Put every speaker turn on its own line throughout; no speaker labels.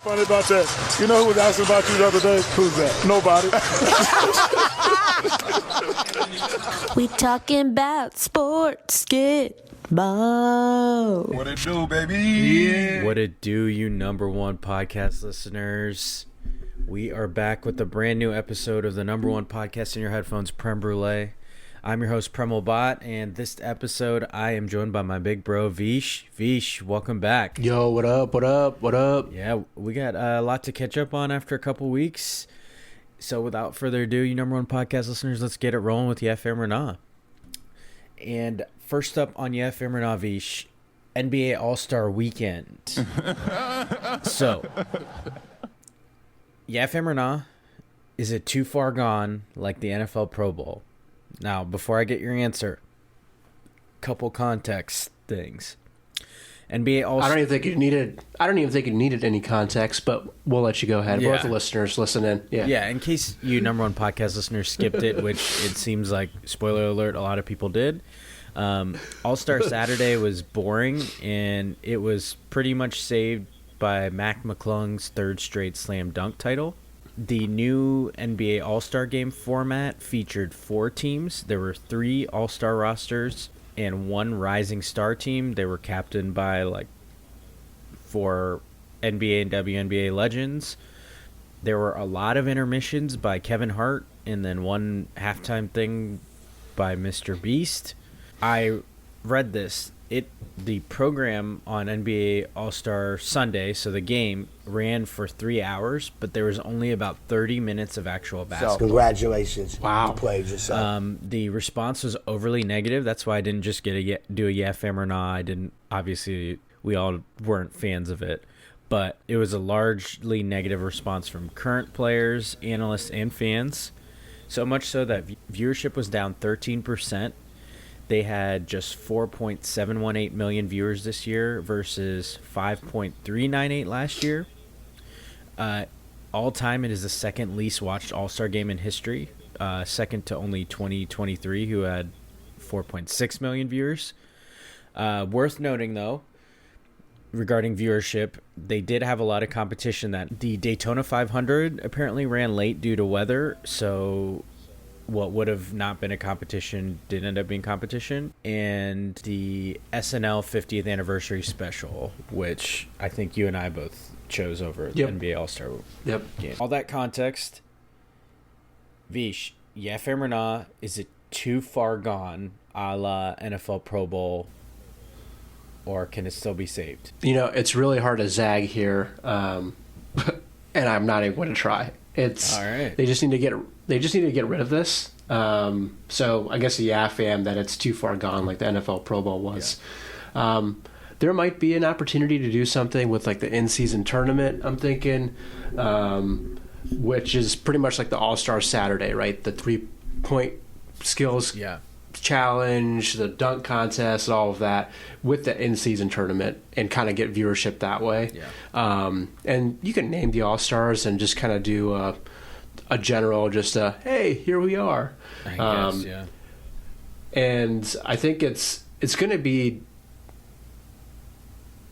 Funny about that. You know who was asking about you the other day? Who's that? Nobody.
We talking about sports, get ball.
What it do, baby? Yeah.
What it do, you number one podcast listeners? We are back with a brand new episode of the number one podcast in your headphones, Prem Brulee. I'm your host, Premal and Vish, and this episode, I am joined by my big bro, Vish. Vish, welcome back.
Yo, what up, what up, what up?
Yeah, we got a lot to catch up on after a couple weeks. So without further ado, you number one podcast listeners, let's get it rolling with FM or Nah. And first up on FM or Nah, Vish, NBA All-Star Weekend. So, FM or Nah, is it too far gone like the NFL Pro Bowl? Now, before I get your answer, couple context things. NBA All-Star.
I don't even think it needed any context, but we'll let you go ahead. We'll let the listeners listen in.
Yeah, in case you number one podcast listeners skipped it, which it seems like, spoiler alert, a lot of people did. All-Star Saturday was boring, and it was pretty much saved by Mac McClung's third straight slam dunk title. The new NBA All-Star Game format featured 4 teams. There were 3 All-Star rosters and 1 Rising Star team. They were captained by 4 NBA and WNBA legends. There were a lot of intermissions by Kevin Hart and then 1 halftime thing by Mr. Beast. I read this. The program on NBA All-Star Sunday, so the game, ran for 3 hours, but there was only about 30 minutes of actual basketball.
So congratulations.
Wow.
You played yourself.
The response was overly negative. That's why I didn't just do a FM or Nah. I didn't, obviously, we all weren't fans of it. But it was a largely negative response from current players, analysts, and fans. So much so that viewership was down 13%. They had just 4.718 million viewers this year versus 5.398 last year. All time, it is the second least watched All-Star game in history, second to only 2023, who had 4.6 million viewers. Worth noting, though, regarding viewership, they did have a lot of competition. That the Daytona 500 apparently ran late due to weather, so what would have not been a competition did end up being competition, and the SNL 50th anniversary special, which I think you and I both chose over the NBA All-Star game. All that context, Vish, FM or Nah, is it too far gone a la NFL Pro Bowl, or can it still be saved?
You know, it's really hard to zag here, and I'm not even going to try. It's all right. They just need to get rid of this. So I guess fam, that it's too far gone like the NFL Pro Bowl was. Yeah. There might be an opportunity to do something with like the in-season tournament, I'm thinking, which is pretty much like the All-Star Saturday, right? The 3-point skills challenge, the dunk contest, all of that with the in-season tournament, and kind of get viewership that way. Yeah. And you can name the All-Stars and just kind of do a general, hey, here we are.
I guess, yeah.
And I think it's going to be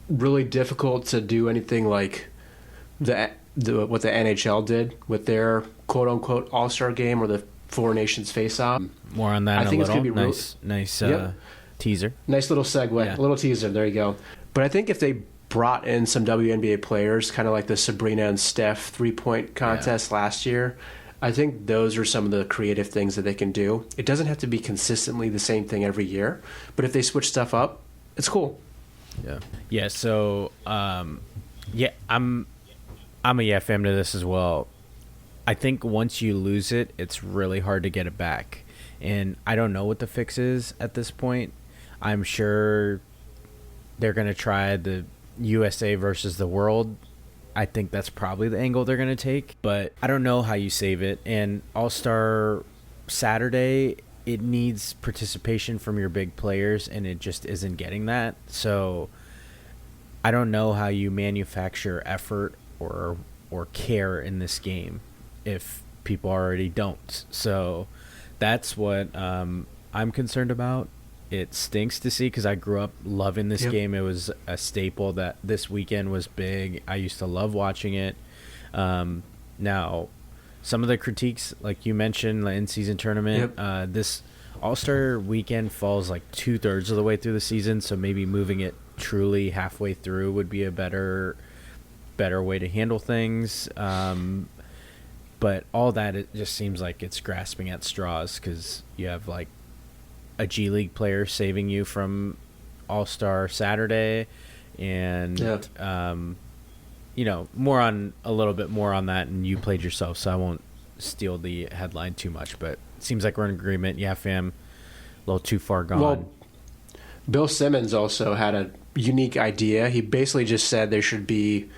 really difficult to do anything like what the NHL did with their quote-unquote All-Star game, or the Four Nations Face-Off.
More on that in a little. It's going to be nice teaser.
Nice little segue, a little teaser. There you go. But I think if they brought in some WNBA players, kind of like the Sabrina and Steph 3-point contest last year, I think those are some of the creative things that they can do. It doesn't have to be consistently the same thing every year, but if they switch stuff up, it's cool.
Yeah. Yeah. So, I'm a fam to this as well. I think once you lose it, it's really hard to get it back. And I don't know what the fix is at this point. I'm sure they're going to try the USA versus the world. I think that's probably the angle they're going to take. But I don't know how you save it. And All-Star Saturday, it needs participation from your big players, and it just isn't getting that. So I don't know how you manufacture effort or care in this game if people already don't. So that's what I'm concerned about. it stinks to see because I grew up loving this game. It was a staple that this weekend was big. I used to love watching it. Now, some of the critiques, like you mentioned, the in-season tournament, this All-Star weekend falls like 2/3 of the way through the season, so maybe moving it truly halfway through would be a better way to handle things. But all that, it just seems like it's grasping at straws because you have like a G League player saving you from All-Star Saturday, and you know, a little bit more on that, and you played yourself, so I won't steal the headline too much, but it seems like we're in agreement. Yeah, fam, a little too far gone.
Well, Bill Simmons also had a unique idea. He basically just said there should be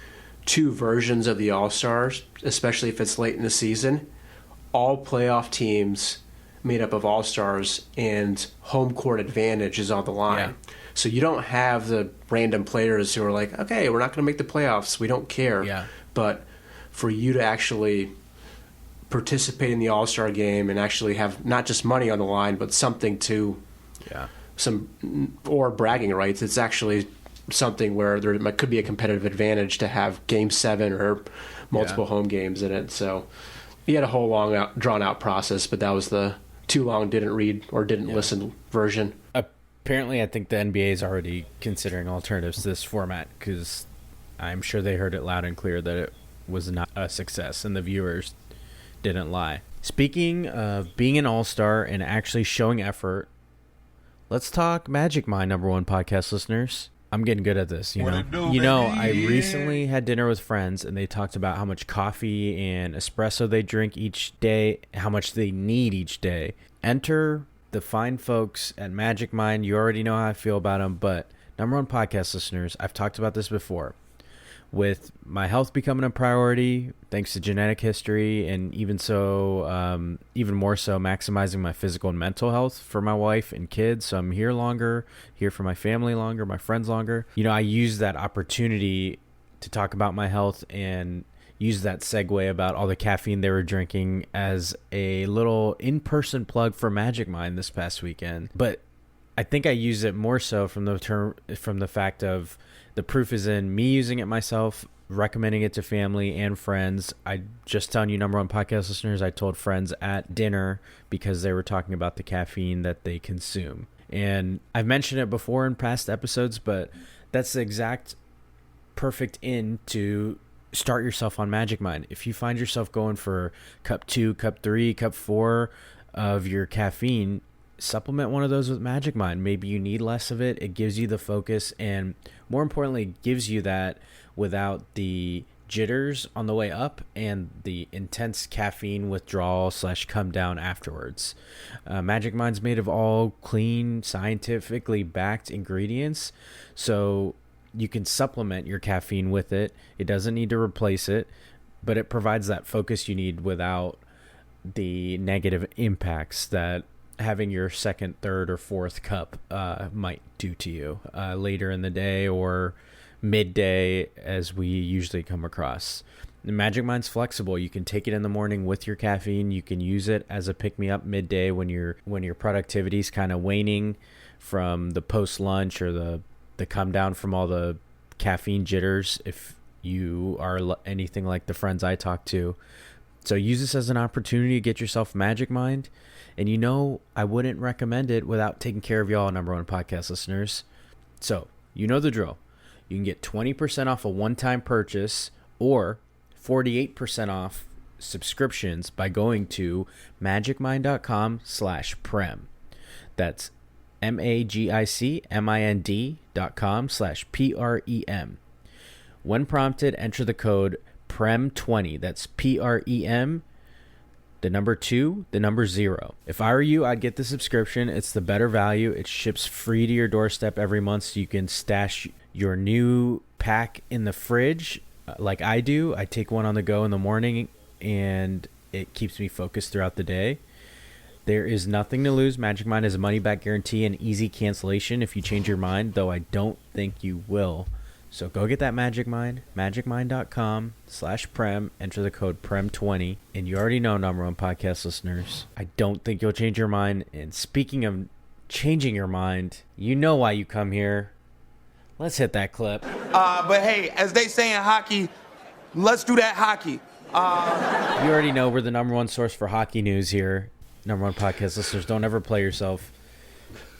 2 versions of the All-Stars, especially if it's late in the season. All playoff teams made up of All-Stars, and home court advantage is on the line. Yeah. So you don't have the random players who are like, okay, we're not going to make the playoffs, we don't care.
Yeah.
But for you to actually participate in the All-Star game and actually have not just money on the line, but something to or bragging rights, it's actually something where there could be a competitive advantage to have Game 7 or multiple home games in it. So he had a whole drawn out process, but that was the too long didn't read or didn't listen version.
Apparently, I think the NBA is already considering alternatives to this format because I'm sure they heard it loud and clear that it was not a success, and the viewers didn't lie. Speaking of being an all-star and actually showing effort, let's talk Magic Mind, #1 podcast listeners. I'm getting good at this, you know. I recently had dinner with friends, and they talked about how much coffee and espresso they drink each day, how much they need each day. Enter the fine folks at Magic Mind. You already know how I feel about them, but #1 podcast listeners, I've talked about this before. With my health becoming a priority, thanks to genetic history, and even more so, maximizing my physical and mental health for my wife and kids. So I'm here longer, here for my family longer, my friends longer. You know, I use that opportunity to talk about my health and use that segue about all the caffeine they were drinking as a little in-person plug for Magic Mind this past weekend. But I think I use it more so from the fact of the proof is in me using it myself, recommending it to family and friends. I just telling you, #1 podcast listeners, I told friends at dinner because they were talking about the caffeine that they consume. And I've mentioned it before in past episodes, but that's the exact perfect in to start yourself on Magic Mind. If you find yourself going for cup 2, cup 3, cup 4 of your caffeine, supplement one of those with Magic Mind. Maybe you need less of it. It gives you the focus, and more importantly, gives you that without the jitters on the way up and the intense caffeine withdrawal / come down afterwards. Magic Mind's made of all clean, scientifically backed ingredients, so you can supplement your caffeine with it. It doesn't need to replace it, but it provides that focus you need without the negative impacts that having your second, third, or fourth cup might do to you later in the day or midday, as we usually come across. The Magic Mind's flexible. You can take it in the morning with your caffeine. You can use it as a pick-me-up midday when your productivity's kind of waning from the post-lunch or the come down from all the caffeine jitters, if you are anything like the friends I talk to. So use this as an opportunity to get yourself Magic Mind. And you know, I wouldn't recommend it without taking care of y'all, #1 podcast listeners. So, you know the drill. You can get 20% off a one-time purchase or 48% off subscriptions by going to magicmind.com/prem. That's magicmind.com/PREM. When prompted, enter the code PREM20. That's PREM, the number 2, the number 0. If I were you, I'd get the subscription. It's the better value. It ships free to your doorstep every month, so you can stash your new pack in the fridge like I do. I take one on the go in the morning, and it keeps me focused throughout the day. There is nothing to lose. Magic Mind has a money-back guarantee and easy cancellation if you change your mind, though I don't think you will. So go get that Magic Mind, magicmind.com/prem, enter the code PREM20, and you already know, #1 podcast listeners, I don't think you'll change your mind. And speaking of changing your mind. You know why you come here. Let's hit that clip.
But hey, as they say in hockey, let's do that hockey.
You already know we're the number one source for hockey news here. Number one podcast listeners, don't ever play yourself.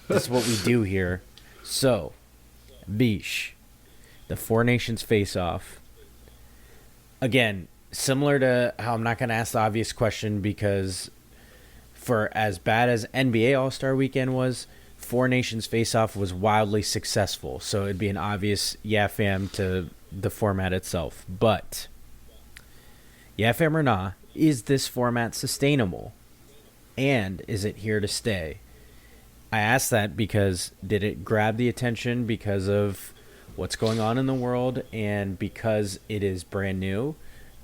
This is what we do here. So, Vish, the Four Nations face-off. Again, similar to how I'm not going to ask the obvious question, because for as bad as NBA All-Star Weekend was, Four Nations face-off was wildly successful. So it'd be an obvious yeah fam to the format itself. But, yeah fam or nah, is this format sustainable? And is it here to stay? I ask that because did it grab the attention because of what's going on in the world, and because it is brand new?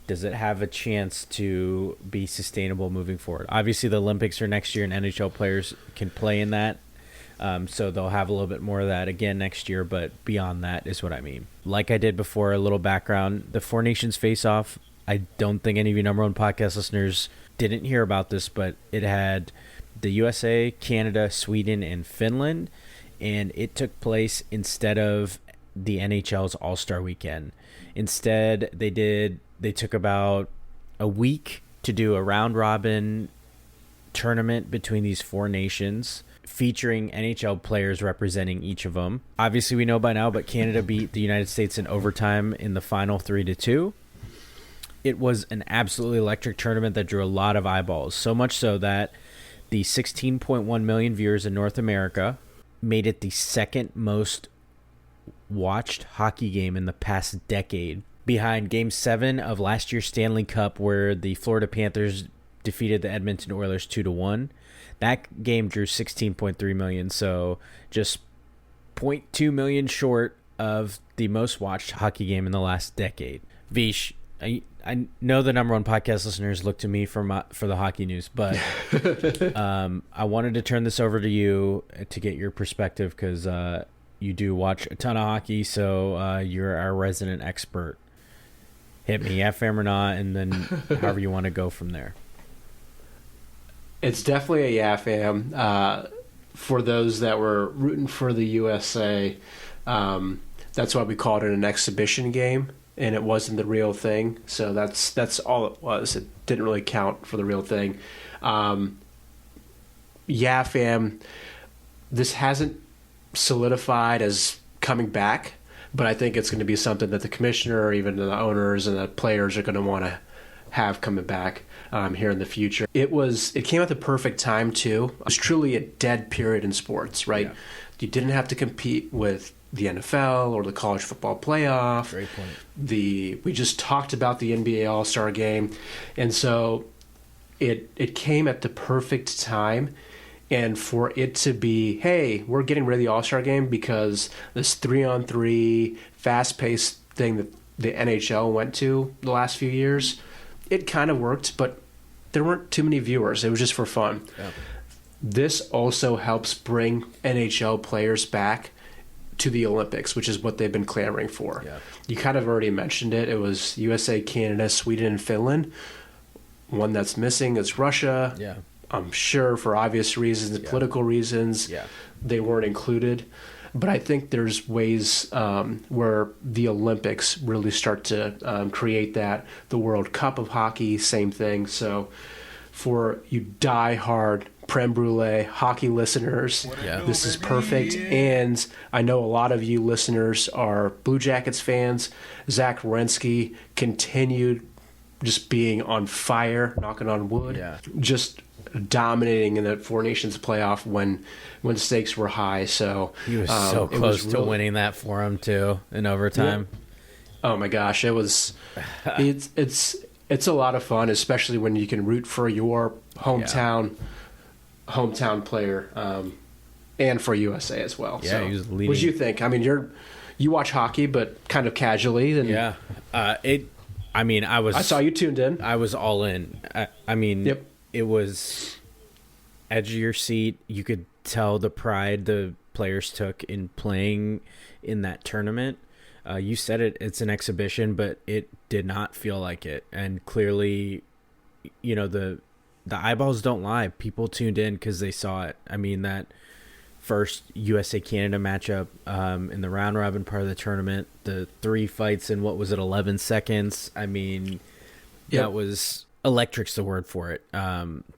Does it have a chance to be sustainable moving forward? Obviously, the Olympics are next year, and NHL players can play in that. So they'll have a little bit more of that again next year, but beyond that is what I mean. Like I did before, a little background. The Four Nations face-off, I don't think any of you number one podcast listeners didn't hear about this, but it had the USA, Canada, Sweden, and Finland, and it took place instead of the NHL's All-Star Weekend. Instead, they took about a week to do a round-robin tournament between these four nations, featuring NHL players representing each of them. Obviously, we know by now, but Canada beat the United States in overtime in the final 3-2. It was an absolutely electric tournament that drew a lot of eyeballs, so much so that the 16.1 million viewers in North America made it the second most watched hockey game in the past decade, behind Game 7 of last year's Stanley Cup, where the Florida Panthers defeated the Edmonton Oilers 2-1. That game drew 16.3 million, so just 0.2 million short of the most watched hockey game in the last decade. Vish, I know the number one podcast listeners look to me for the hockey news, but I wanted to turn this over to you to get your perspective, because you do watch a ton of hockey, so you're our resident expert. Hit me, yeah, fam or not, and then however you want to go from there.
It's definitely a yeah fam. For those that were rooting for the USA, that's why we called it an exhibition game, and it wasn't the real thing. So that's all it was. It didn't really count for the real thing. Yeah fam, this hasn't solidified as coming back, but I think it's going to be something that the commissioner, or even the owners and the players, are going to want to have coming back here in the future. It came at the perfect time too. It was truly a dead period in sports, right? Yeah. You didn't have to compete with the NFL or the college football playoff.
Great point.
We just talked about the NBA All-Star game, and so it came at the perfect time. And for it to be, hey, we're getting rid of the All-Star game because this 3-on-3 fast-paced thing that the NHL went to the last few years, it kind of worked, but there weren't too many viewers. It was just for fun. Yeah. This also helps bring NHL players back to the Olympics, which is what they've been clamoring for. Yeah. You kind of already mentioned it. It was USA, Canada, Sweden, and Finland. One that's missing is Russia. Yeah. I'm sure for obvious reasons, political reasons, they weren't included. But I think there's ways where the Olympics really start to create that. The World Cup of hockey, same thing. So for you die-hard Prem Brulee hockey listeners, this is perfect. And I know a lot of you listeners are Blue Jackets fans. Zach Werenski continued just being on fire, knocking on wood, just dominating in the Four Nations playoff when stakes were high. So
he was so close to winning that for him too in overtime.
Yeah. Oh my gosh, it's a lot of fun, especially when you can root for your hometown player, and for USA as well.
Yeah,
so,
he was leading.
What did you think? I mean, you watch hockey, but kind of casually. And I saw you tuned in.
I was all in. It was edge of your seat. You could tell the pride the players took in playing in that tournament. You said it's an exhibition, but it did not feel like it. And clearly, the eyeballs don't lie. People tuned in because they saw it. I mean, that first USA-Canada matchup in the round-robin part of the tournament. The 3 fights in, 11 seconds? I mean, that was electric's the word for it.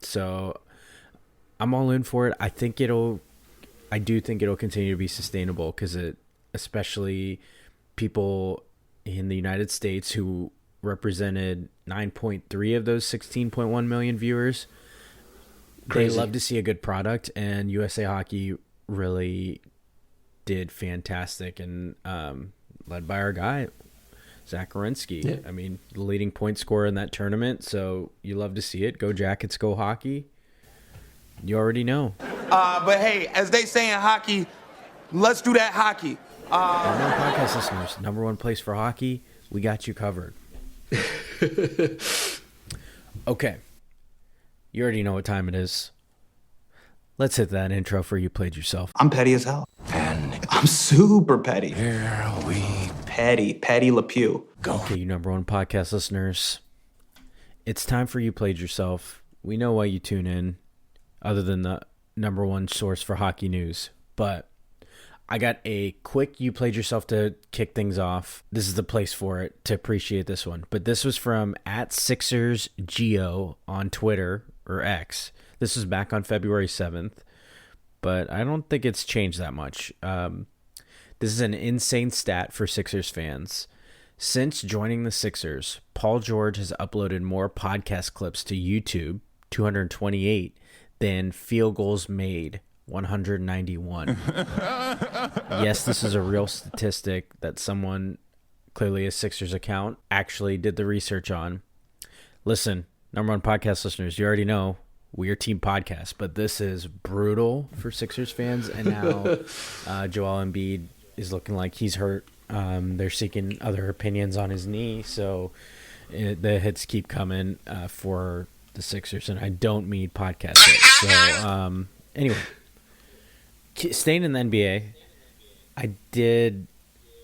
So I'm all in for it. I do think it'll continue to be sustainable because especially people in the United States who represented 9.3 of those 16.1 million viewers. Crazy. They love to see a good product, and USA Hockey really did fantastic, and led by our guy, Zach Werenski. Yeah. I mean, the leading point scorer in that tournament, so you love to see it. Go Jackets, go hockey. You already know.
But hey, as they say in hockey, let's do that hockey.
Podcast listeners, number one place for hockey, we got you covered. Okay. You already know what time it is. Let's hit that intro for You Played Yourself.
I'm petty as hell.
And
I'm super petty.
here we
Petty Le Pew.
go.
Okay, you number one podcast listeners. It's time for You Played Yourself. We know why you tune in, other than the number one source for hockey news. But I got a quick You Played Yourself to kick things off. This is the place for it to appreciate this one. But this was from @SixersGeo on Twitter, or X. This was back on February 7th. But I don't think it's changed that much. This is an insane stat for Sixers fans. Since joining the Sixers, Paul George has uploaded more podcast clips to YouTube, 228, than field goals made, 191. Yes, this is a real statistic that someone, clearly a Sixers account, actually did the research on. Listen, number one podcast listeners, you already know we're Team Podcast, but this is brutal for Sixers fans. And now Joel Embiid is looking like he's hurt. They're seeking other opinions on his knee, so the hits keep coming for the Sixers, and I don't mean podcast hits. So anyway, staying in the NBA, I did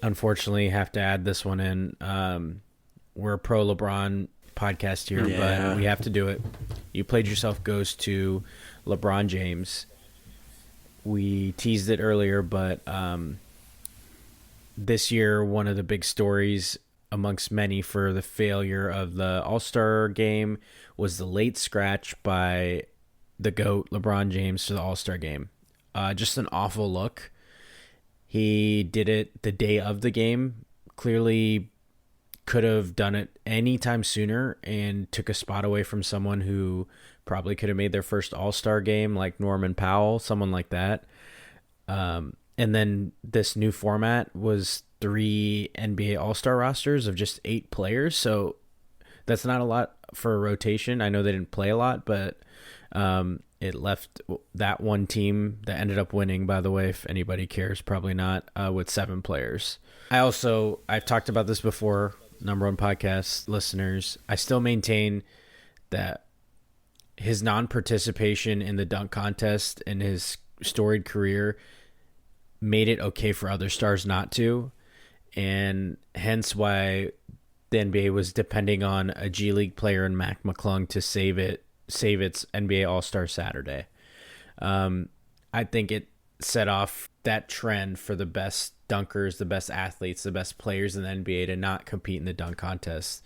unfortunately have to add this one in. We're a pro LeBron podcast here, but we have to do it. You Played Yourself goes to LeBron James. We teased it earlier, but this year, one of the big stories amongst many for the failure of the All-Star game was the late scratch by the GOAT, LeBron James, to the All-Star game. Just an awful look. He did it the day of the game. Clearly could have done it any time sooner and took a spot away from someone who probably could have made their first All-Star game, like Norman Powell, someone like that. And then this new format was 3 NBA All-Star rosters of just 8 players. So that's not a lot for a rotation. I know they didn't play a lot, but it left that one team that ended up winning, by the way, if anybody cares, probably not, with 7 players. I've talked about this before, number one podcast listeners. I still maintain that his non-participation in the dunk contest in his storied career made it okay for other stars not to, and hence why the NBA was depending on a G League player in Mac McClung to save its NBA All-Star Saturday. I think it set off that trend for the best dunkers, the best athletes, the best players in the NBA to not compete in the dunk contest.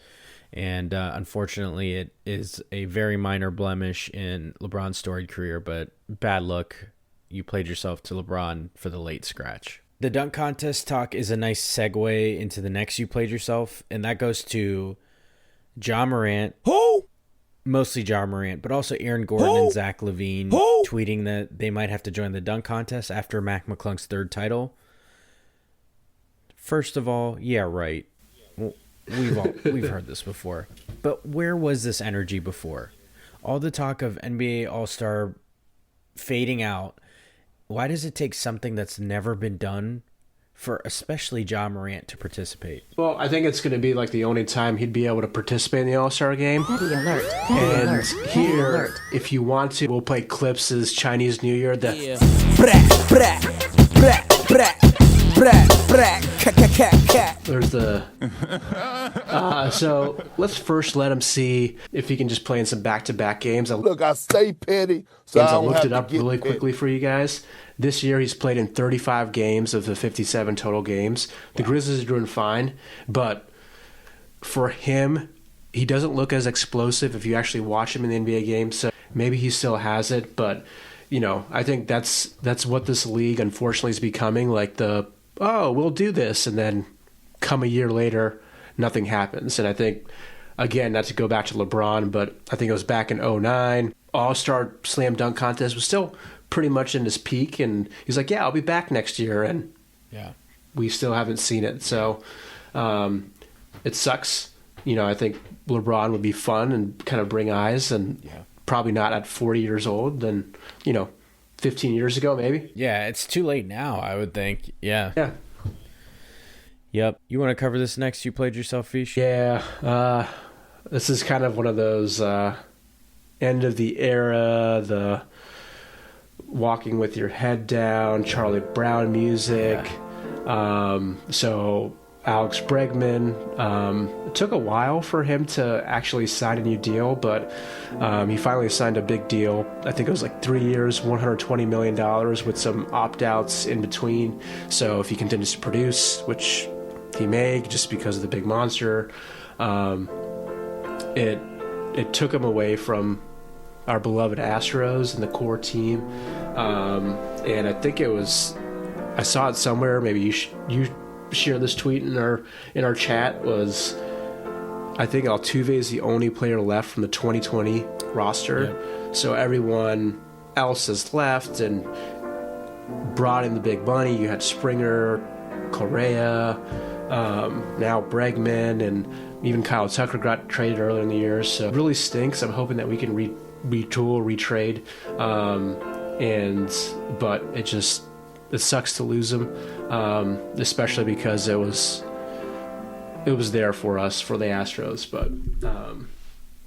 And unfortunately, it is a very minor blemish in LeBron's storied career, but bad luck. You played yourself to LeBron for the late scratch. The dunk contest talk is a nice segue into the next You Played Yourself, and that goes to Ja Morant.
Who?
Mostly Ja Morant, but also Aaron Gordon and Zach LaVine tweeting that they might have to join the dunk contest after Mac McClung's 3rd title. First of all, yeah, right. Well, we've heard this before. But where was this energy before? All the talk of NBA All-Star fading out. Why does it take something that's never been done for especially Ja Morant to participate?
Well, I think it's going to be like the only time he'd be able to participate in the All-Star game.
Petty alert.
And here, if you want to, we'll play clips as Chinese New Year.
Brat, brat, brat, brat.
There's the. So let's first let him see if he can just play in some back-to-back games.
Look, I stay petty, so I
looked it up really quickly for you guys. This year, he's played in 35 games of the 57 total games. The Grizzlies are doing fine, but for him, he doesn't look as explosive if you actually watch him in the NBA games. So maybe he still has it, but I think that's what this league unfortunately is becoming. Like we'll do this, and then come a year later, nothing happens. And I think, again, not to go back to LeBron, but I think it was back in 2009, All-Star Slam Dunk Contest was still pretty much in his peak, and he's like, yeah, I'll be back next year, and we still haven't seen it. So it sucks. I think LeBron would be fun and kind of bring eyes, and probably not at 40 years old than 15 years ago maybe.
Yeah, it's too late now, I would think. Yeah. Yep. You want to cover this next? You played yourself, Vish?
Yeah. This is kind of one of those end of the era, the walking with your head down, Charlie Brown music. So Alex Bregman, it took a while for him to actually sign a new deal, but he finally signed a big deal. I think it was like 3 years, $120 million with some opt-outs in between. So if he continues to produce, which he may just because of the big monster, it took him away from our beloved Astros and the core team. And I think I saw it somewhere, maybe you share this tweet in our chat, was I think Altuve is the only player left from the 2020 roster. Yep. So everyone else has left and brought in the big money. You had Springer, Correa, now Bregman, and even Kyle Tucker got traded earlier in the year. So it really stinks. I'm hoping that we can retool, retrade. But it sucks to lose him, especially because it was there for us, for the Astros. But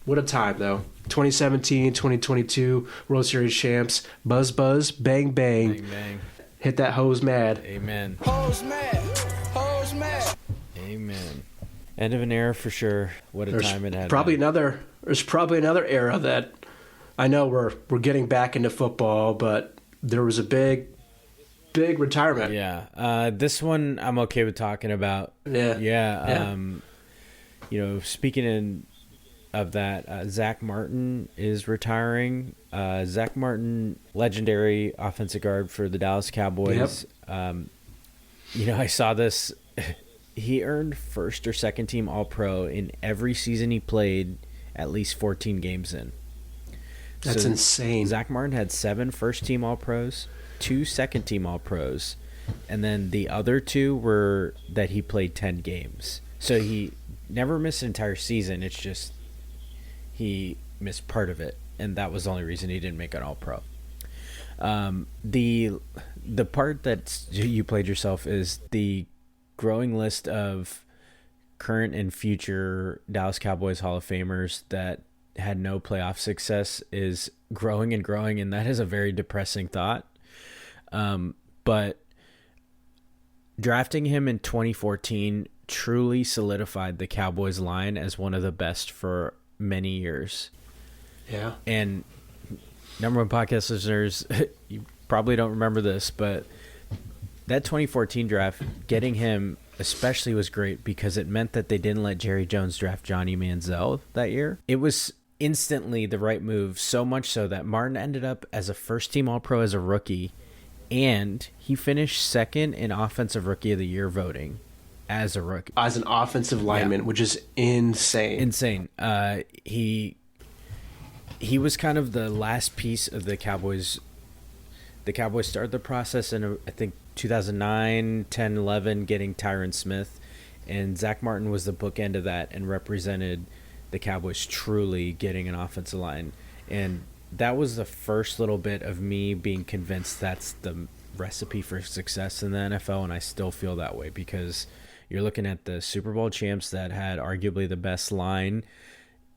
what a time, though. 2017, 2022 World Series champs. Buzz, buzz, bang, bang.
Bang, bang.
Hit that hose mad.
Amen.
Hose mad. Hose mad.
Amen. End of an era for sure. What a time it had.
There's probably another era that I know we're getting back into football, but there was a big retirement.
Yeah. This one I'm okay with talking about.
Yeah.
Speaking of that, Zach Martin is retiring. Zach Martin, legendary offensive guard for the Dallas Cowboys. Yep. I saw this. He earned first or second team All-Pro in every season he played at least 14 games in.
That's insane.
Zach Martin had 7 first-team All-Pros, 2 second-team All-Pros, and then the other 2 were that he played 10 games. So he never missed an entire season. It's just he missed part of it, and that was the only reason he didn't make an All-Pro. The part that you played yourself is the growing list of current and future Dallas Cowboys Hall of Famers that had no playoff success is growing and growing, and that is a very depressing thought. But drafting him in 2014 truly solidified the Cowboys line as one of the best for many years.
Yeah.
And number one podcast listeners, you probably don't remember this, but that 2014 draft, getting him especially was great because it meant that they didn't let Jerry Jones draft Johnny Manziel that year. It was instantly the right move, so much so that Martin ended up as a first-team All-Pro as a rookie, and he finished second in Offensive Rookie of the Year voting as a rookie.
As an offensive lineman, which is insane.
Insane. He was kind of the last piece of the Cowboys. The Cowboys started the process in, I think, 2009, 10, 11, getting Tyron Smith. And Zach Martin was the bookend of that and represented the Cowboys truly getting an offensive line. And that was the first little bit of me being convinced that's the recipe for success in the NFL, and I still feel that way because you're looking at the Super Bowl champs that had arguably the best line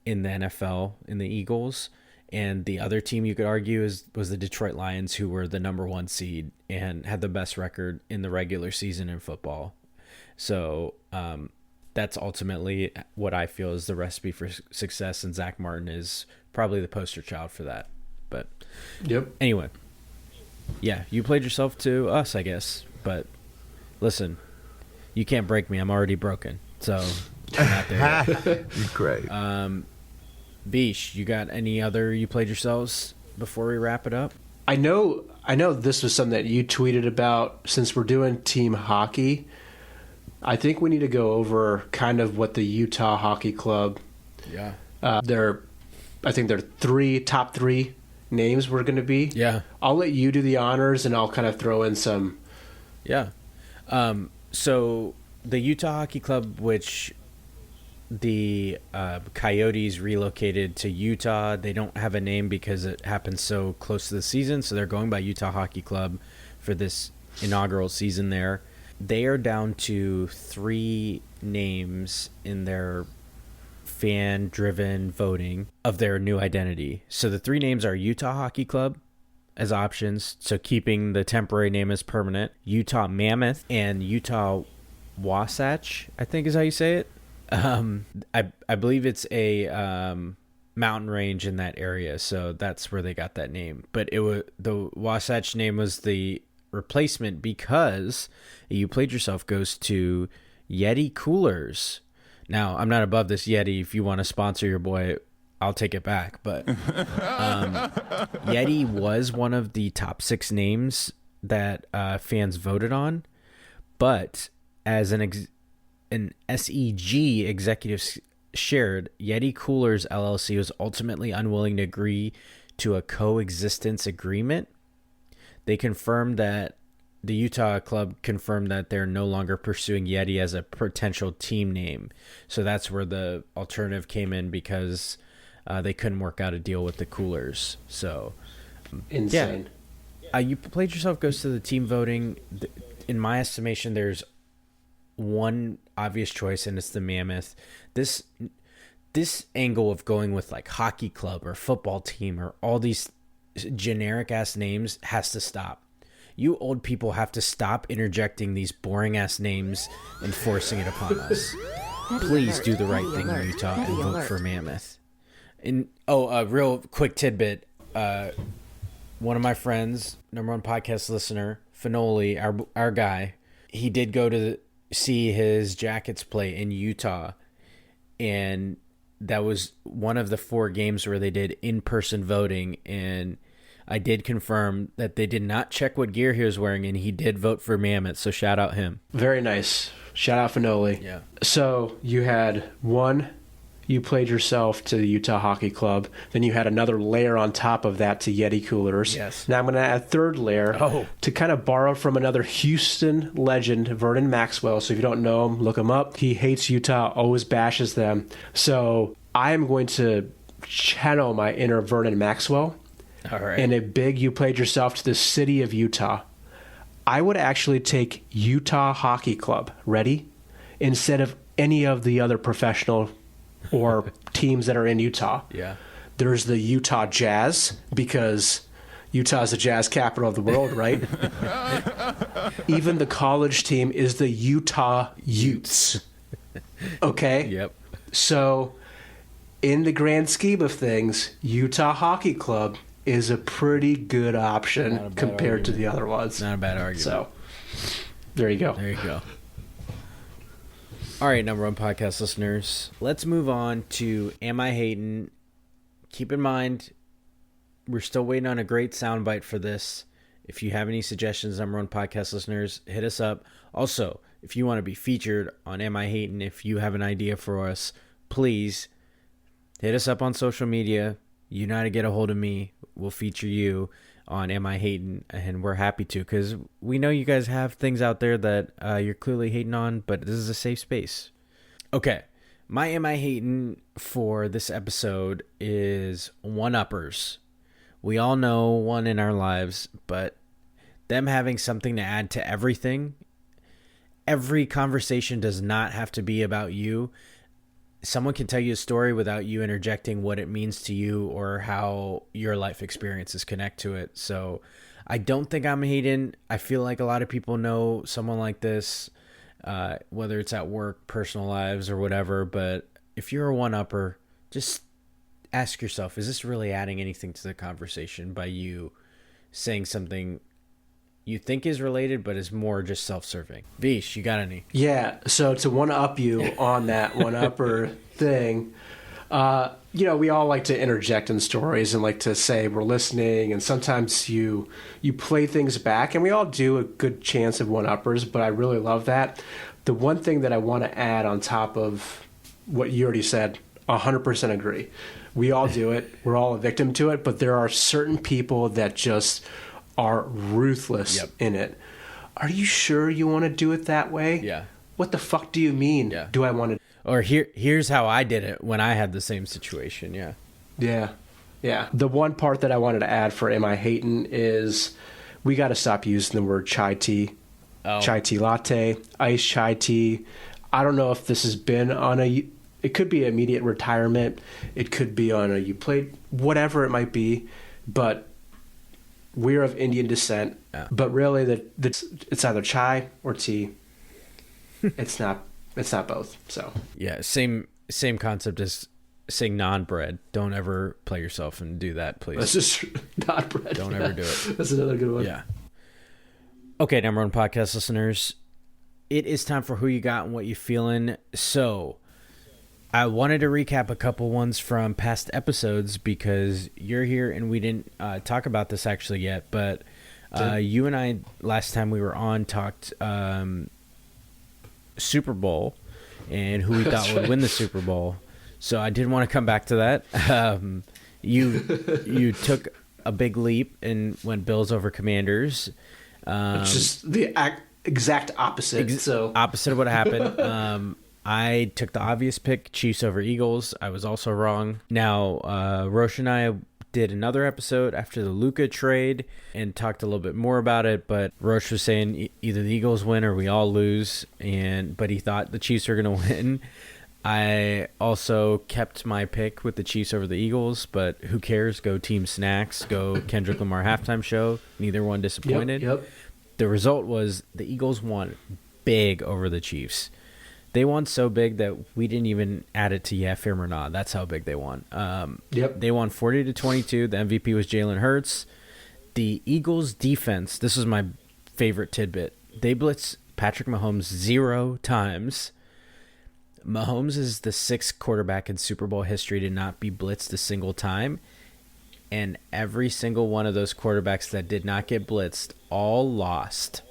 in the NFL in the Eagles, And the other team you could argue was the Detroit Lions, who were the number 1 seed and had the best record in the regular season in football. So that's ultimately what I feel is the recipe for success, and Zach Martin is probably the poster child for that. But anyway, yeah, you played yourself to us, I guess. But listen, you can't break me. I'm already broken. So I'm not there yet.
You're great.
Vish, you got any other you played yourselves before we wrap it up?
I know this was something that you tweeted about. Since we're doing team hockey, I think we need to go over kind of what the Utah Hockey Club.
Yeah.
I think their top three names were going to be.
Yeah.
I'll let you do the honors, and I'll kind of throw in some.
Yeah. So the Utah Hockey Club, which the Coyotes relocated to Utah, they don't have a name because it happened so close to the season, so they're going by Utah Hockey Club for this inaugural season there. They are down to 3 names in their fan-driven voting of their new identity. So the 3 names are Utah Hockey Club as options, so keeping the temporary name as permanent, Utah Mammoth, and Utah Wasatch, I think is how you say it. I believe it's a mountain range in that area, so that's where they got that name. But the Wasatch name was the replacement because You Played Yourself goes to Yeti Coolers. Now, I'm not above this, Yeti. If you want to sponsor your boy, I'll take it back. But Yeti was one of the top 6 names that fans voted on. But as an SEG executive shared, Yeti Coolers LLC was ultimately unwilling to agree to a coexistence agreement. They confirmed that the Utah club confirmed that they're no longer pursuing Yeti as a potential team name. So that's where the alternative came in, because they couldn't work out a deal with the Coolers. So
Insane.
Yeah. You Played Yourself goes to the team voting. In my estimation, there's one obvious choice, and it's the Mammoth. This angle of going with like hockey club or football team or all these generic ass names has to stop. You old people have to stop interjecting these boring ass names and forcing it upon us. Please do the right thing in Utah and vote for Mammoth. And a real quick tidbit. One of my friends, number 1 podcast listener, Finoli, our guy, he did go to see his Jackets play in Utah, and that was one of the 4 games where they did in-person voting, and I did confirm that they did not check what gear he was wearing, and he did vote for Mammoth, so shout out him.
Very nice. Shout out Finoli.
Yeah.
So you had one, You Played Yourself to the Utah Hockey Club. Then you had another layer on top of that to Yeti Coolers.
Yes.
Now I'm going to add a third layer to kind of borrow from another Houston legend, Vernon Maxwell. So if you don't know him, look him up. He hates Utah, always bashes them. So I am going to channel my inner Vernon Maxwell.
All right.
And a big You Played Yourself to the city of Utah. I would actually take Utah Hockey Club, ready, instead of any of the other professional or teams that are in Utah.
Yeah.
There's the Utah Jazz, because Utah is the jazz capital of the world, right? Even the college team is the Utah Utes. Okay?
Yep.
So, in the grand scheme of things, Utah Hockey Club is a pretty good option compared to the other ones.
Not a bad argument.
So, there you go.
There you go. All right, number 1 podcast listeners, let's move on to Am I Hatin'? Keep in mind, we're still waiting on a great soundbite for this. If you have any suggestions, number 1 podcast listeners, hit us up. Also, if you want to be featured on Am I Hatin', if you have an idea for us, please hit us up on social media. You know how to get a hold of me. We'll feature you on Am I Hatin', and we're happy to, because we know you guys have things out there that you're clearly hating on, but this is a safe space. Okay, my Am I Hatin' for this episode is one-uppers. We all know one in our lives, but them having something to add to everything. Every conversation does not have to be about you. someone can tell you a story without you interjecting what it means to you or how your life experiences connect to it. So I don't think I'm Hatin. I feel like a lot of people know someone like this, whether it's at work, personal lives, or whatever. But if you're a one-upper, just ask yourself, is this really adding anything to the conversation by you saying something you think is related but is more just self-serving? Vish, you got any?
Yeah, so to one-up you on that one-upper thing, we all like to interject in stories and like to say we're listening, and sometimes you play things back, and we all do a good chance of one-uppers, but I really love that. The one thing that I want to add on top of what you already said, 100% agree. We all do it. We're all a victim to it, but there are certain people that just are ruthless in it. Are you sure you want to do it that way?
Yeah.
What the fuck do you mean?
Yeah.
Do I want to?
Or here's how I did it when I had the same situation. Yeah.
Yeah. Yeah. The one part that I wanted to add for Am I Hatin' is we got to stop using the word chai tea. Chai tea latte, iced chai tea. I don't know if this has been on it could be immediate retirement. It could be on you played, whatever it might be. But we're of Indian descent. Yeah. But really, it's either chai or tea. It's not both. So
yeah, same concept as saying non-bread. Don't ever play yourself and do that, please.
That's just not bread.
Don't ever do it.
That's another good one.
Yeah. Okay, number one podcast listeners, it is time for Who You Got and What You Feeling. So I wanted to recap a couple ones from past episodes because you're here and we didn't talk about this actually yet, but you and I, last time we were on, talked Super Bowl and who we thought would win the Super Bowl. So I did want to come back to that. You took a big leap and went Bills over Commanders.
It's just the exact opposite.
Opposite of what happened. I took the obvious pick, Chiefs over Eagles. I was also wrong. Now, Roche and I did another episode after the Luka trade and talked a little bit more about it, but Roche was saying either the Eagles win or we all lose, but he thought the Chiefs were going to win. I also kept my pick with the Chiefs over the Eagles, but who cares? Go Team Snacks. Go Kendrick Lamar halftime show. Neither one disappointed.
Yep.
The result was the Eagles won big over the Chiefs. They won so big that we didn't even add it to yeah, firm or not. That's how big they won. They won 40-22. The MVP was Jalen Hurts. The Eagles defense, this was my favorite tidbit. They blitzed Patrick Mahomes 0 times. Mahomes is the 6th quarterback in Super Bowl history to not be blitzed a single time. And every single one of those quarterbacks that did not get blitzed all lost.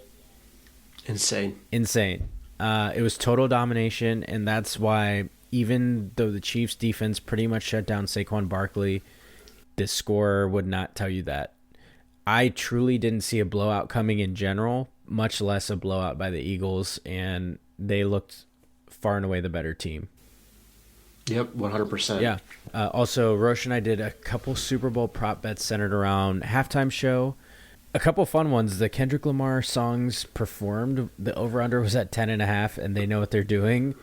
Insane.
It was total domination, and that's why even though the Chiefs' defense pretty much shut down Saquon Barkley, the score would not tell you that. I truly didn't see a blowout coming in general, much less a blowout by the Eagles, and they looked far and away the better team.
Yep, 100%.
Yeah. Also, Roche and I did a couple Super Bowl prop bets centered around halftime show. A couple fun ones. The Kendrick Lamar songs performed. The over-under was at 10.5, and they know what they're doing.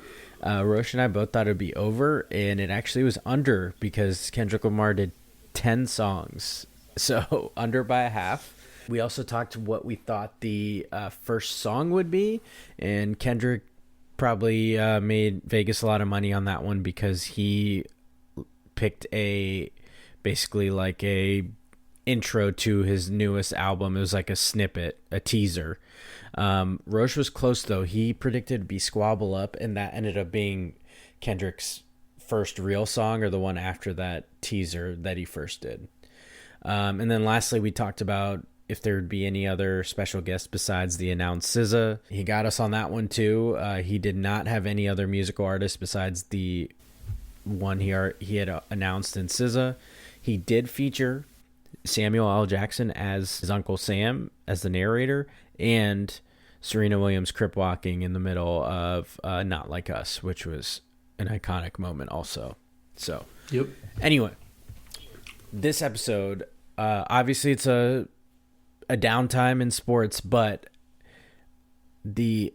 Roche and I both thought it would be over, and it actually was under because Kendrick Lamar did 10 songs. So under by a half. We also talked what we thought the first song would be, and Kendrick probably made Vegas a lot of money on that one because he picked basically like a intro to his newest album. It was like a snippet, a teaser. Roche was close though. He predicted it'd be Squabble Up, and that ended up being Kendrick's first real song, or the one after that teaser that he first did. And then lastly, we talked about if there would be any other special guests besides the announced SZA. He got us on that one too. He did not have any other musical artists besides the one he had announced in SZA. He did feature Samuel L. Jackson as his Uncle Sam as the narrator, and Serena Williams crip walking in the middle of Not Like Us, which was an iconic moment also. So, Anyway, this episode, obviously it's a downtime in sports, but the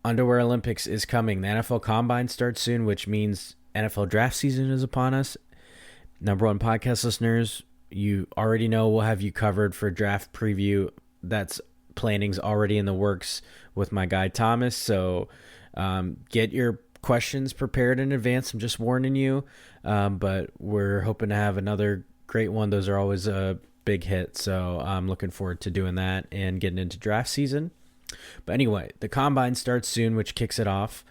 Underwear Olympics is coming. The NFL Combine starts soon, which means NFL draft season is upon us. Number one podcast listeners, you already know we'll have you covered for draft preview. That's planning's already in the works with my guy Thomas. So get your questions prepared in advance. I'm just warning you. But we're hoping to have another great one. Those are always a big hit. So I'm looking forward to doing that and getting into draft season. But anyway, the combine starts soon, which kicks it off.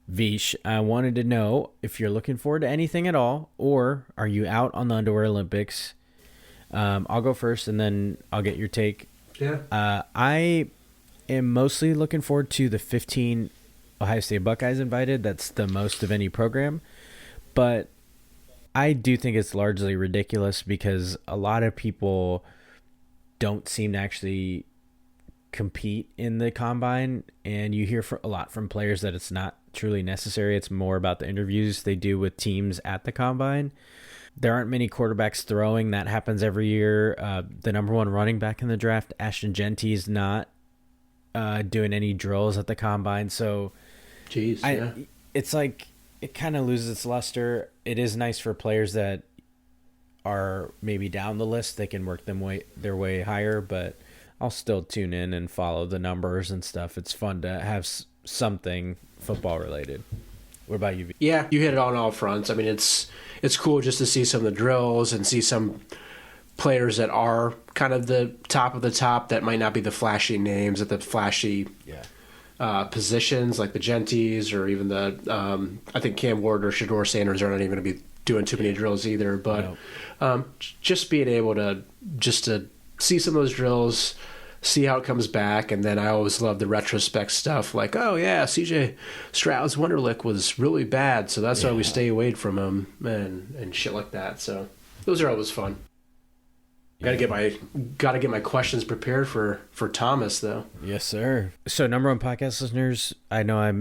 Vish, I wanted to know if you're looking forward to anything at all, or are you out on the Underwear Olympics? I'll go first, and then I'll get your take.
Yeah.
I am mostly looking forward to the 15 Ohio State Buckeyes invited. That's the most of any program. But I do think it's largely ridiculous because a lot of people don't seem to actually compete in the combine, and you hear a lot from players that it's not truly necessary. It's more about the interviews they do with teams at the combine. There aren't many quarterbacks throwing. That happens every year. The number one running back in the draft, Ashton Genty, is not doing any drills at the combine. So it's like it kind of loses its luster. It is nice for players that are maybe down the list. They can work their way higher, but I'll still tune in and follow the numbers and stuff. It's fun to have something football related. What about you?
Yeah, you hit it on all fronts. I mean, it's cool just to see some of the drills and see some players that are kind of the top of the top that might not be the flashy names at the flashy positions like the Genties or even the I think Cam Ward or Shador Sanders are not even going to be doing too many drills either. But just being able to see some of those drills, see how it comes back, and then I always love the retrospect stuff like, oh yeah, CJ Stroud's Wonderlic was really bad, so that's why we stay away from him and shit like that. So those are always fun. Got to get my questions prepared for Thomas though.
Yes, sir. So number one podcast listeners, I know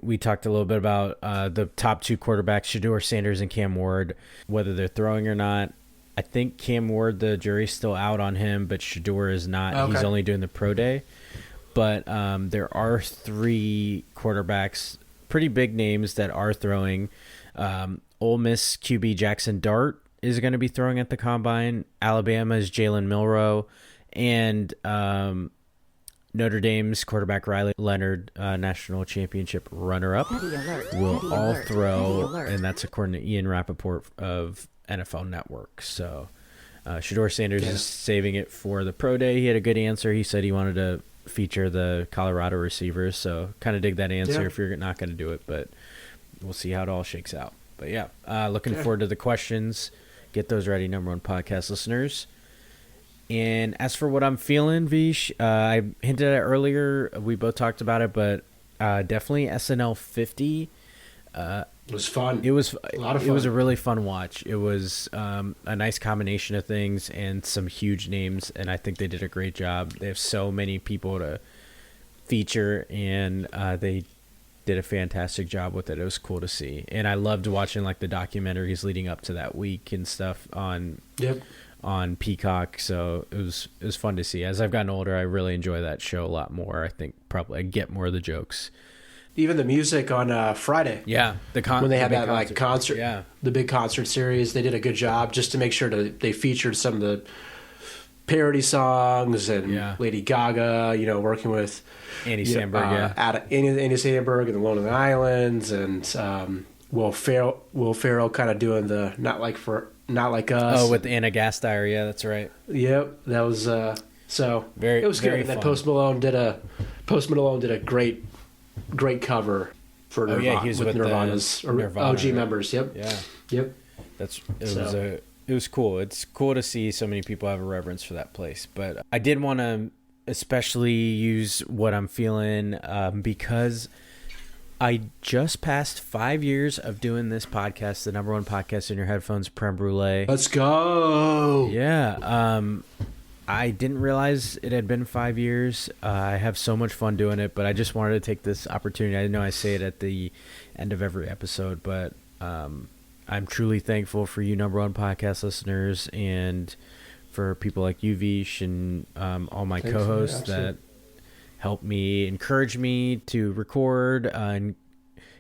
we talked a little bit about the top two quarterbacks, Shador Sanders and Cam Ward, whether they're throwing or not. I think Cam Ward, the jury's still out on him, but Shador is not. Okay. He's only doing the pro day. But there are three quarterbacks, pretty big names that are throwing. Ole Miss QB Jackson Dart is going to be throwing at the combine. Alabama's Jalen Milroe, and Notre Dame's quarterback Riley Leonard, national championship runner-up, will all throw, and that's according to Ian Rappaport of NFL Network. So Shador Sanders is saving it for the pro day. He had a good answer. He said he wanted to feature the Colorado receivers, so kind of dig that answer if you're not going to do it, but we'll see how it all shakes out. But looking forward to the questions. Get those ready, number one podcast listeners. And as for what I'm feeling, Vish, I hinted at it earlier. We both talked about it, but definitely SNL 50.
It was fun.
It was
a lot of fun.
It was a really fun watch. It was a nice combination of things and some huge names, and I think they did a great job. They have so many people to feature, and they did a fantastic job with it. It was cool to see, and I loved watching like the documentaries leading up to that week and stuff on Peacock. So it was fun to see. As I've gotten older, I really enjoy that show a lot more. I think probably I get more of the jokes.
Even the music on Friday.
Yeah.
When they had that like concert.
Yeah.
The big concert series, they did a good job just to make sure that they featured some of the parody songs and Lady Gaga, working with
Andy Samberg,
Andy Samberg and the Lonely Islands, and Will Ferrell kind of doing the Not Like Us.
Oh, with Anna Gasteyer, yeah, that's right.
Yep, that was so
it
was good. And then Post Malone did a great cover for Nirvana,
he was
with Nirvana's
Nirvana,
OG members. Yep.
Yeah.
Yep.
It was cool. It's cool to see so many people have a reverence for that place. But I did want to especially use what I'm feeling because I just passed 5 years of doing this podcast, the number one podcast in your headphones, Creme Brulee.
Let's go.
Yeah. I didn't realize it had been 5 years. I have so much fun doing it, but I just wanted to take this opportunity. I know I say it at the end of every episode, but I'm truly thankful for you, number one podcast listeners, and for people like you, Vish, and all my co-hosts that help me, encourage me to record and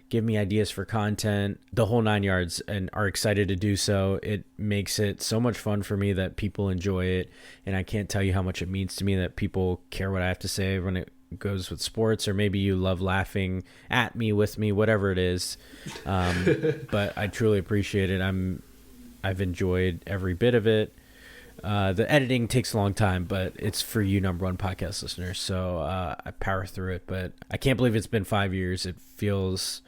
give me ideas for content, the whole 9 yards, and are excited to do so. It makes it so much fun for me that people enjoy it. And I can't tell you how much it means to me that people care what I have to say when it goes with sports, or maybe you love laughing at me, with me, whatever it is. But I truly appreciate it. I've enjoyed every bit of it. The editing takes a long time, but it's for you, number one podcast listeners. So I power through it, but I can't believe it's been 5 years. It feels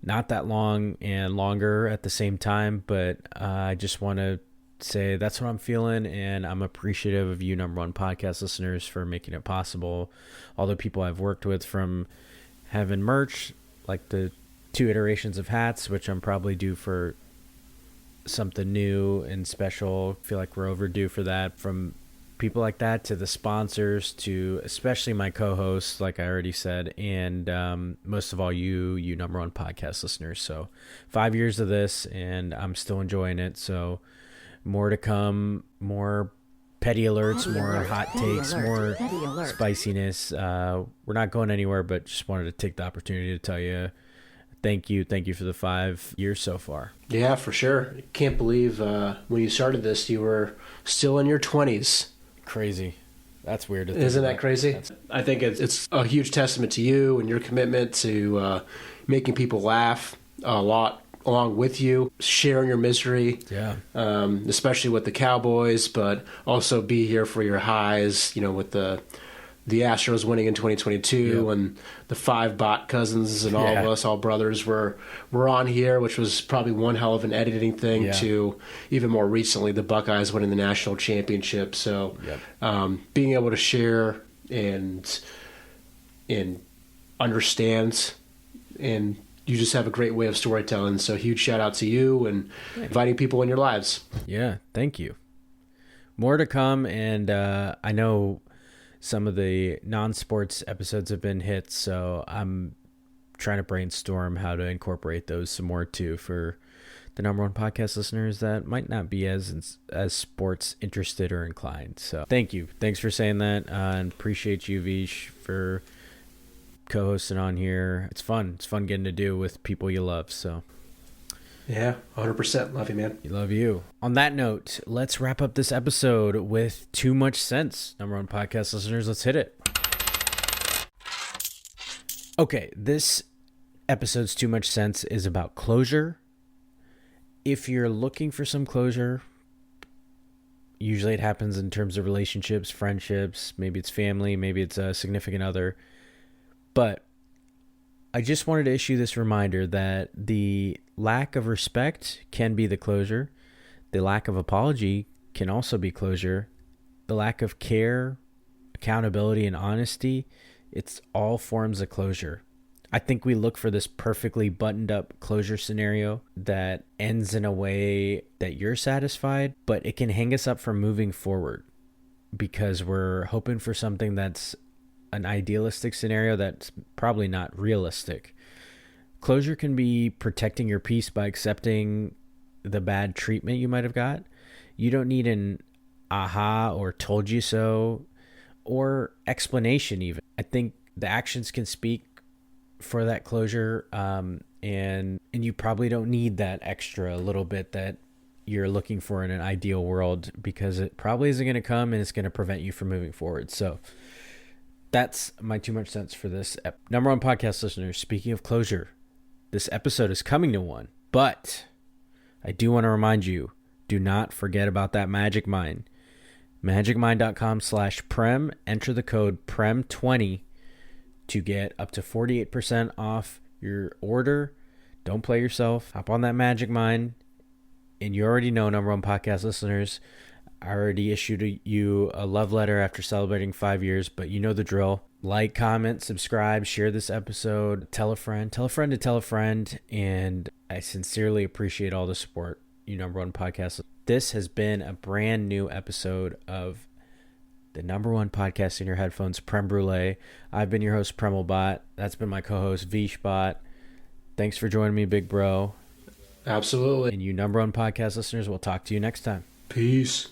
not that long and longer at the same time, but I just want to say that's what I'm feeling, and I'm appreciative of you, number one podcast listeners, for making it possible. All the people I've worked with, from having merch, like the 2 iterations of hats, which I'm probably due for something new and special. Feel like we're overdue for that. From people like that, to the sponsors, to especially my co-hosts, like I already said, and most of all you number one podcast listeners. So 5 years of this, and I'm still enjoying it. So more to come, more petty alerts, more hot takes, more spiciness. We're not going anywhere, but just wanted to take the opportunity to tell you thank you for the 5 years so far.
Yeah, for sure. Can't believe when you started this, you were still in your 20s.
Crazy. That's weird to think
Isn't
about.
that crazy? I think it's a huge testament to you and your commitment to making people laugh a lot along with you, sharing your misery, especially with the Cowboys, but also be here for your highs, with the Astros winning in 2022, and the 5 Bhatt cousins and all of us, all brothers, were on here, which was probably one hell of an editing thing, to even more recently, the Buckeyes winning the national championship. So being able to share and understand, and you just have a great way of storytelling. So huge shout out to you and inviting people in your lives.
Yeah, thank you. More to come, and I know some of the non-sports episodes have been hits, so I'm trying to brainstorm how to incorporate those some more too for the number one podcast listeners that might not be as sports interested or inclined. So thank you. Thanks for saying that, and appreciate you, Vish, for co-hosting on here. It's fun. It's fun getting to do with people you love. So
yeah, 100%. Love you, man.
Love you. On that note, let's wrap up this episode with Too Much Sense. Number one podcast listeners, let's hit it. Okay, this episode's Too Much Sense is about closure. If you're looking for some closure, usually it happens in terms of relationships, friendships, maybe it's family, maybe it's a significant other. But I just wanted to issue this reminder that the lack of respect can be the closure. The lack of apology can also be closure. The lack of care, accountability, and honesty, it's all forms of closure. I think we look for this perfectly buttoned up closure scenario that ends in a way that you're satisfied, but it can hang us up from moving forward because we're hoping for something that's an idealistic scenario that's probably not realistic. Closure can be protecting your peace by accepting the bad treatment you might have got. You don't need an aha or told you so or explanation even. I think the actions can speak for that closure, and you probably don't need that extra little bit that you're looking for in an ideal world, because it probably isn't going to come, and it's going to prevent you from moving forward. So that's my Too Much Sense for this number one podcast listeners. Speaking of closure, this episode is coming to one, but I do want to remind you, do not forget about that Magic Mind. magicmind.com/prem. Enter the code PREM20 to get up to 48% off your order. Don't play yourself. Hop on that Magic Mind. And you already know, number one podcast listeners, I already issued you a love letter after celebrating 5 years, but you know the drill. Like, comment, subscribe, share this episode, tell a friend to tell a friend, and I sincerely appreciate all the support, you number one podcast. This has been a brand new episode of the number one podcast in your headphones, Prem Brulee. I've been your host, Premal Bhatt. That's been my co-host, Vish Bhatt. Thanks for joining me, big bro.
Absolutely.
And you number one podcast listeners, we'll talk to you next time.
Peace.